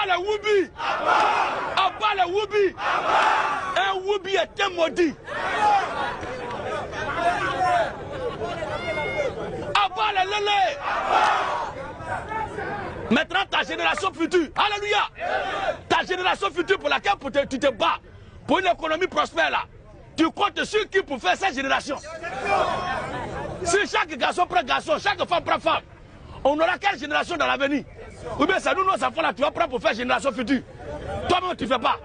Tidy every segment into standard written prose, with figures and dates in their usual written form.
les Woubi. Abat les Woubi. Un Woubi est un maudit. Abat les Lélé. Maintenant ta génération future, alléluia, ta génération future pour laquelle tu te bats, pour une économie prospère là, tu comptes sur qui pour faire cette génération? Si chaque garçon prend garçon, chaque femme prend femme, on aura quelle génération dans l'avenir? Ou bien c'est nous, nos enfants là, tu vas prendre pour faire génération future. Toi-même tu ne fais pas.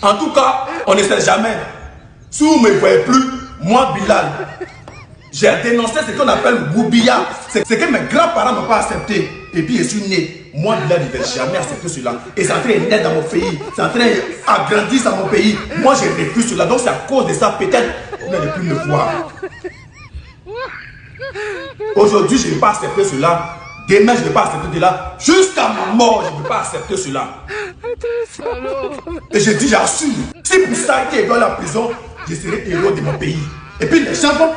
En tout cas, on ne sait jamais. Si vous ne me voyez plus, moi Bilal, j'ai dénoncé ce qu'on appelle Woubia. C'est ce que mes grands-parents n'ont pas accepté. Et puis je suis né. Moi, Bilal, je ne vais jamais accepter cela. Et c'est en train de naître dans mon pays. C'est en train d'agrandir dans mon pays. Moi, je refuse cela. Donc c'est à cause de ça, peut-être, vous n'allez plus me voir. Aujourd'hui, je ne vais pas accepter cela. Demain, je ne vais pas accepter cela. Jusqu'à ma mort, je ne vais pas accepter cela. Et je dis, j'assume. Si pour ça, il est dans la prison, je serai héros de mon pays. Et puis les gens vont,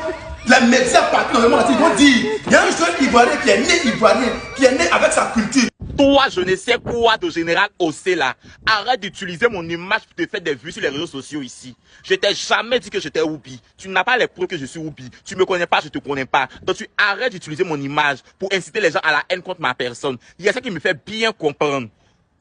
les médias partout dans le monde, ils vont dire, il y a un jeune Ivoirien qui est né Ivoirien, qui est né avec sa culture. Toi, je ne sais quoi de général Ossé là. Arrête d'utiliser mon image pour te faire des vues sur les réseaux sociaux ici. Je t'ai jamais dit que j'étais Woubi. Tu n'as pas les preuves que je suis Woubi. Tu me connais pas, je te connais pas. Donc tu arrêtes d'utiliser mon image pour inciter les gens à la haine contre ma personne. Il y a ça qui me fait bien comprendre.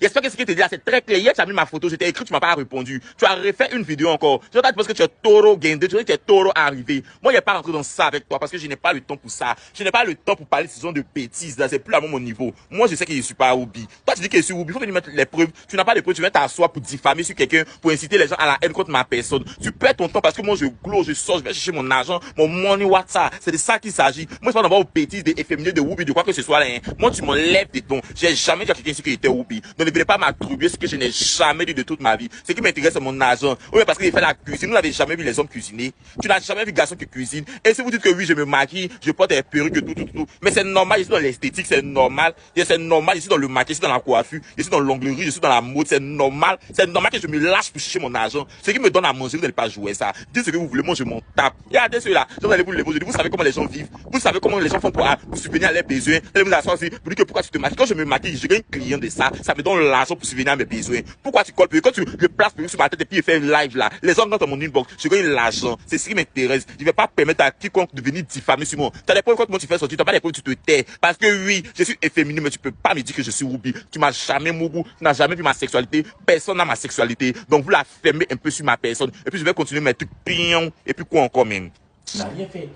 J'espère que ce que tu dis là, c'est très clair. Hier, tu as mis ma photo, je t'ai écrit, tu m'as pas répondu. Tu as refait une vidéo encore. Tu as dit parce que tu es taureau guindé, tu as dit que tu es taureau arrivé. Moi, je n'ai pas rentré dans ça avec toi parce que je n'ai pas le temps pour ça. Je n'ai pas le temps pour parler de ce genre de bêtises là. C'est plus à mon niveau. Moi, je sais que je suis pas Woubi. Toi, tu dis que je suis Woubi. Il faut venir mettre les preuves. Tu n'as pas les preuves. Tu viens t'asseoir pour diffamer sur quelqu'un, pour inciter les gens à la haine contre ma personne. Tu perds ton temps parce que moi, je glow, je sors, je vais chercher mon argent, mon money, WhatsApp. C'est de ça qu'il s'agit. Moi, je parle d'avoir aux bêtises, des efféminés de Woubi, de quoi que ce soit là. Hein. Moi, tu m'enlèves des dons. J'ai jamais dit à quelqu'un ici qu'il était Woubi. Donc, ne venez pas m'attribuer ce que je n'ai jamais dit de toute ma vie. Ce qui m'intéresse, c'est mon argent. Oui, parce qu'il fait la cuisine. Vous n'avez jamais vu les hommes cuisiner. Tu n'as jamais vu garçon qui cuisine. Et si vous dites que oui, je me maquille, je porte des perruques, tout. Mais c'est normal, je suis dans l'esthétique, c'est normal. C'est normal, je suis dans le maquillage, je suis dans la coiffure, je suis dans l'onglerie, je suis dans la mode, c'est normal. C'est normal que je me lâche pour chercher mon argent. Ce qui me donne à manger, vous n'allez pas jouer ça. Dites ce que vous voulez, moi je m'en tape. Regardez ceux-là. Vous allez vous les poser. Vous savez comment les gens vivent. Vous savez comment les gens font pour subvenir à leurs besoins. Vous allez vous asseoir aussi. Vous dites que pourquoi tu te maquilles. Quand je me maquille, je gagne client de ça. Ça me donne l'argent pour subvenir à mes besoins. Pourquoi tu colles, quand tu le places sur ma tête et puis il fait un live là, les gens rentrent dans mon inbox, je gagne l'argent, c'est ce qui m'intéresse. Je vais pas permettre à quiconque de venir diffamer sur moi. Tu as des preuves quand tu fais sortir, tu n'as pas des preuves, tu te tais. Parce que oui, je suis efféminé, mais tu peux pas me dire que je suis Woubi. Tu m'as jamais mougou, tu n'as jamais vu ma sexualité, personne n'a ma sexualité. Donc vous la fermez un peu sur ma personne. Et puis je vais continuer mes trucs pions, et puis quoi encore même. Tu n'as rien fait.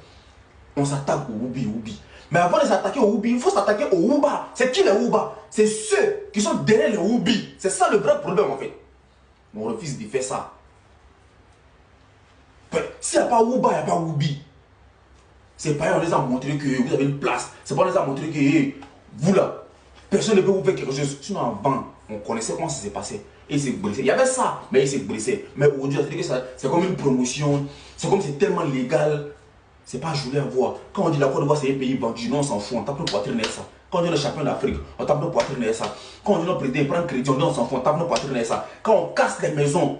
On s'attaque au Woubi. Mais avant de s'attaquer au Woubi, il faut s'attaquer au Wouba. C'est qui les Wouba? C'est ceux qui sont derrière les Woubi. C'est ça le vrai problème en fait. On refuse de faire ça. S'il n'y a pas Wouba, il n'y a pas Woubi. C'est pas on les a montré que vous avez une place. C'est pas on les a montré que vous là, personne ne peut vous faire quelque chose. Sinon avant, on connaissait comment ça s'est passé. Et il s'est blessé. Il y avait ça, mais il s'est blessé. Mais aujourd'hui, c'est comme une promotion. C'est comme c'est tellement légal. C'est pas joli à voir. Quand on dit la Côte d'Ivoire, c'est un pays vendu, non, on s'en fout. On tape nos poitrines et ça. Quand on dit le champion d'Afrique, on tape nos poitrines et ça. Quand on dit notre président prend crédit, on s'en fout, on tape nos poitrines et ça. Quand on casse les maisons,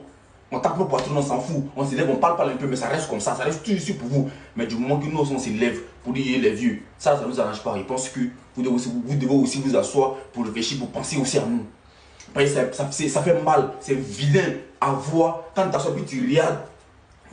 on tape nos poitrines, on s'en fout. On s'élève, on parle un peu, mais ça reste comme ça reste tout ici pour vous. Mais du moment que nous, on s'élève pour dire les vieux, ça nous arrange pas. Je pense que vous devez aussi vous asseoir pour réfléchir, pour penser aussi à nous. Ça fait mal, c'est vilain à voir. Quand tu t'assois puis tu regardes,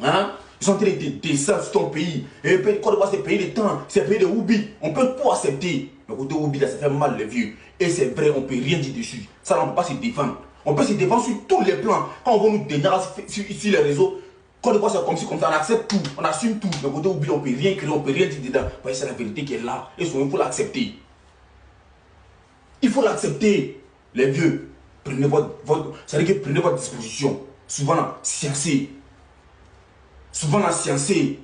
hein? Ils sont en train de descendre sur ton pays. Et puis, Côte d'Ivoire, c'est pays de temps, c'est pays de Woubi. On peut tout accepter. Mais côté Woubi, là, ça fait mal les vieux. Et c'est vrai, on ne peut rien dire dessus. Ça, on ne peut pas se défendre. On peut se défendre sur tous les plans. Quand on va nous dénier sur les réseaux, Côte d'Ivoire, c'est comme ça, on accepte tout, on assume tout. Mais côté Woubi, on ne peut rien créer, on ne peut rien dire dedans. C'est la vérité qui est là. Et il faut l'accepter. Il faut l'accepter, les vieux. Prenez prenez votre disposition. Souvent, sciencez. Souvent la sciencée,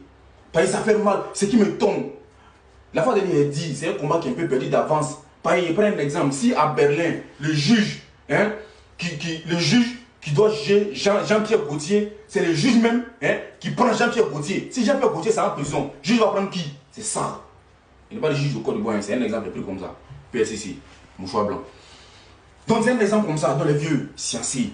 parce que ça fait mal, ce qui me tombe. La fois dernière, dit, c'est un combat qui est un peu perdu d'avance. Par exemple, prends un exemple, si à Berlin, le juge, hein, qui doit juger Jean-Pierre Gaultier, c'est le juge même qui prend Jean-Pierre Gaultier. Si Jean-Pierre Gaultier c'est en prison, le juge va prendre qui? C'est ça. Il n'est pas le juge de Côte d'Ivoire, c'est un exemple de plus comme ça. PSC, mouchoir blanc. Donc c'est un exemple comme ça, dans les vieux, sciencés.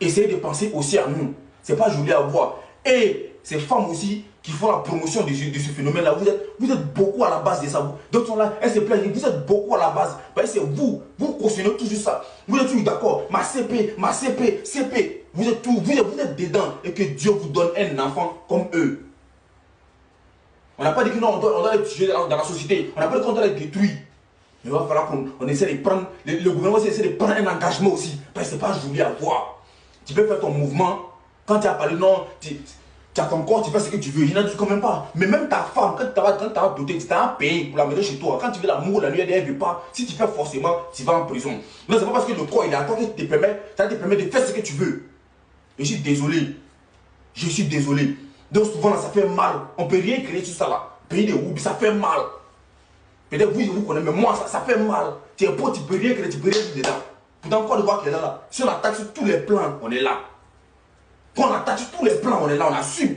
Essayez de penser aussi à nous. C'est pas joli à voir. Et ces femmes aussi qui font la promotion de ce phénomène-là, vous êtes beaucoup à la base de ça. D'autres sont là, elles se plaignent, vous êtes beaucoup à la base. C'est vous cautionnez toujours ça. Vous êtes toujours d'accord. Ma CP, CP. Vous êtes dedans et que Dieu vous donne un enfant comme eux. On n'a pas dit que non, on doit les tuer dans la société. On n'a pas dit qu'on doit les détruire. Mais il va falloir qu'on essaie de prendre. Le gouvernement essaie de prendre un engagement aussi. Parce que ce n'est pas joli à voir. Tu peux faire ton mouvement. Quand tu as parlé, non, tu as ton corps, tu fais ce que tu veux. Il n'en dit quand même pas. Mais même ta femme, quand tu as doté, tu as payé pour la mettre chez toi. Quand tu veux l'amour, la nuit, elle ne veut pas. Si tu fais forcément, tu vas en prison. Non, c'est pas parce que le corps il est à toi que te permet, ça te permet de faire ce que tu veux. Je suis désolé. Je suis désolé. Donc souvent là, ça fait mal. On ne peut rien créer sur ça là. Pays de Woubi, ça fait mal. Peut-être vous connaissez, mais moi ça fait mal. Tu es pauvre, tu ne peux rien créer, tu ne peux rien vivre dedans. Pourtant, quoi de voir qu'elle est là. Si on attaque sur tous les plans, on est là. Quand on attaque sur tous les plans, on est là, on assume.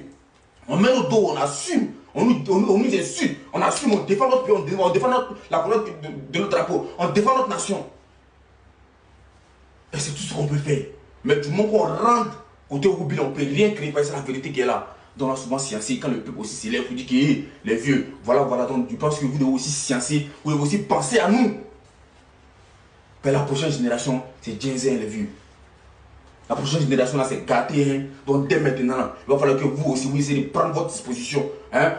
On met nos dos, on assume. On nous insulte, on assume, on défend notre pays, on défend la couleur de notre drapeau, on défend notre nation. Et c'est tout ce qu'on peut faire. Mais du moment qu'on rentre côté Woubi, on ne peut rien créer, parce que c'est la vérité qui est là. Donc là, souvent sciencer, quand le peuple aussi s'élève, vous dit que les vieux, voilà, donc je pense que vous devez aussi sciencer, vous devez aussi penser à nous. Mais la prochaine génération, c'est Djenzen les vieux. La prochaine génération là, c'est gâté. Hein. Donc dès maintenant, il va falloir que vous aussi, vous essayez de prendre votre disposition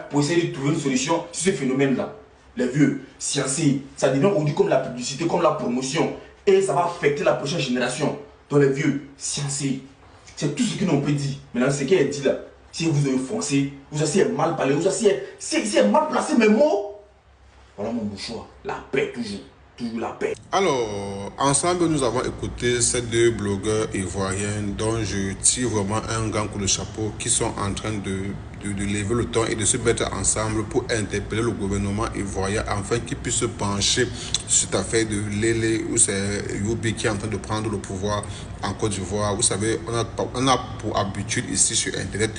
pour essayer de trouver une solution sur ce phénomène-là. Les vieux, sciencer, ça devient aujourd'hui comme la publicité, comme la promotion. Et ça va affecter la prochaine génération. Donc les vieux, sciencer, c'est tout ce que l'on peut dire. Maintenant, ce qui est dit là, si vous avez foncé, vous essayez mal parler, vous essayez mal placer mes mots. Voilà mon mouchoir, la paix toujours. La paix. Alors, ensemble, nous avons écouté ces deux blogueurs ivoiriens dont je tire vraiment un grand coup de chapeau qui sont en train de lever le ton et de se mettre ensemble pour interpeller le gouvernement ivoirien afin qu'il puisse se pencher sur cette affaire de Lélé où c'est Youbi qui est en train de prendre le pouvoir en Côte d'Ivoire. Vous savez, on a pour habitude ici sur Internet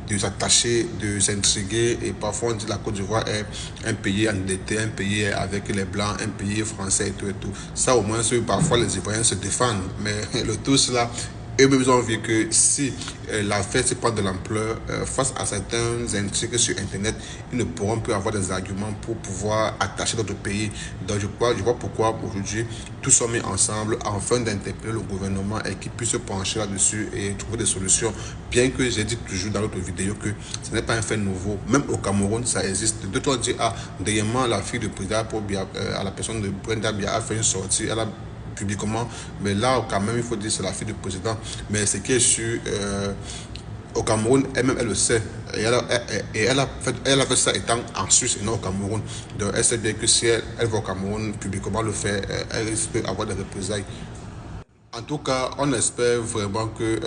de s'attacher, de s'intriguer et parfois on dit que la Côte d'Ivoire est un pays endetté, un pays avec les Blancs, un pays français et tout et tout. Ça au moins, parfois les Ivoiriens se défendent, mais le tout cela, eux-mêmes ont vu que si l'affaire se prend de l'ampleur, face à certains intrigues sur Internet, ils ne pourront plus avoir des arguments pour pouvoir attacher notre pays. Donc je vois pourquoi aujourd'hui, tous sont mis ensemble afin d'interpeller le gouvernement et qu'ils puissent se pencher là-dessus et trouver des solutions. Bien que j'ai dit toujours dans l'autre vidéo que ce n'est pas un fait nouveau. Même au Cameroun, ça existe. D'autres disent, dernièrement, la fille de président à la personne de Brenda Bia a fait une sortie. Elle a publiquement, mais là quand même il faut dire c'est la fille du président, mais ce qui est sûr au Cameroun, elle-même elle le sait et elle a fait ça étant en Suisse et non au Cameroun, donc elle sait bien que si elle va au Cameroun publiquement le faire, elle risque d'avoir des représailles. En tout cas, on espère vraiment que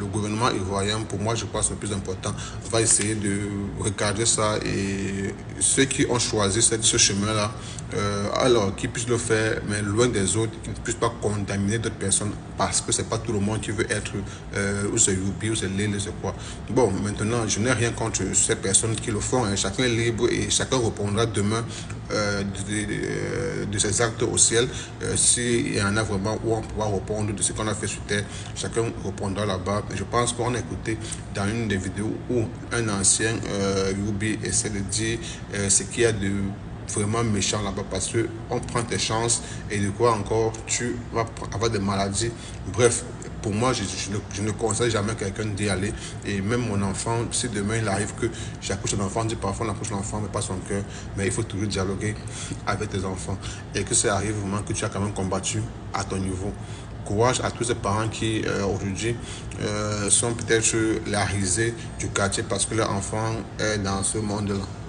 le gouvernement ivoirien, pour moi je pense le plus important, va essayer de regarder ça et ceux qui ont choisi ce chemin-là, alors qu'ils puissent le faire, mais loin des autres, qu'ils ne puissent pas contaminer d'autres personnes parce que c'est pas tout le monde qui veut être ou c'est Youbi ou c'est Lélé, c'est quoi. Bon, maintenant, je n'ai rien contre ces personnes qui le font, hein. Chacun est libre et chacun répondra demain de ses actes au ciel. S'il y en a vraiment où on pourra répondre de ce qu'on a fait sur terre, chacun répondra là-bas. Je pense qu'on a écouté dans une des vidéos où un ancien Youbi essaie de dire ce qu'il y a de vraiment méchant là-bas parce que on prend tes chances et de quoi encore tu vas avoir des maladies. Bref, pour moi, je ne conseille jamais quelqu'un d'y aller. Et même mon enfant, si demain il arrive que j'accouche un enfant, on dit parfois on accouche l'enfant, mais pas son cœur. Mais il faut toujours dialoguer avec tes enfants. Et que ça arrive vraiment que tu as quand même combattu à ton niveau. Courage à tous ces parents qui aujourd'hui sont peut-être la risée du quartier parce que leur enfant est dans ce monde-là.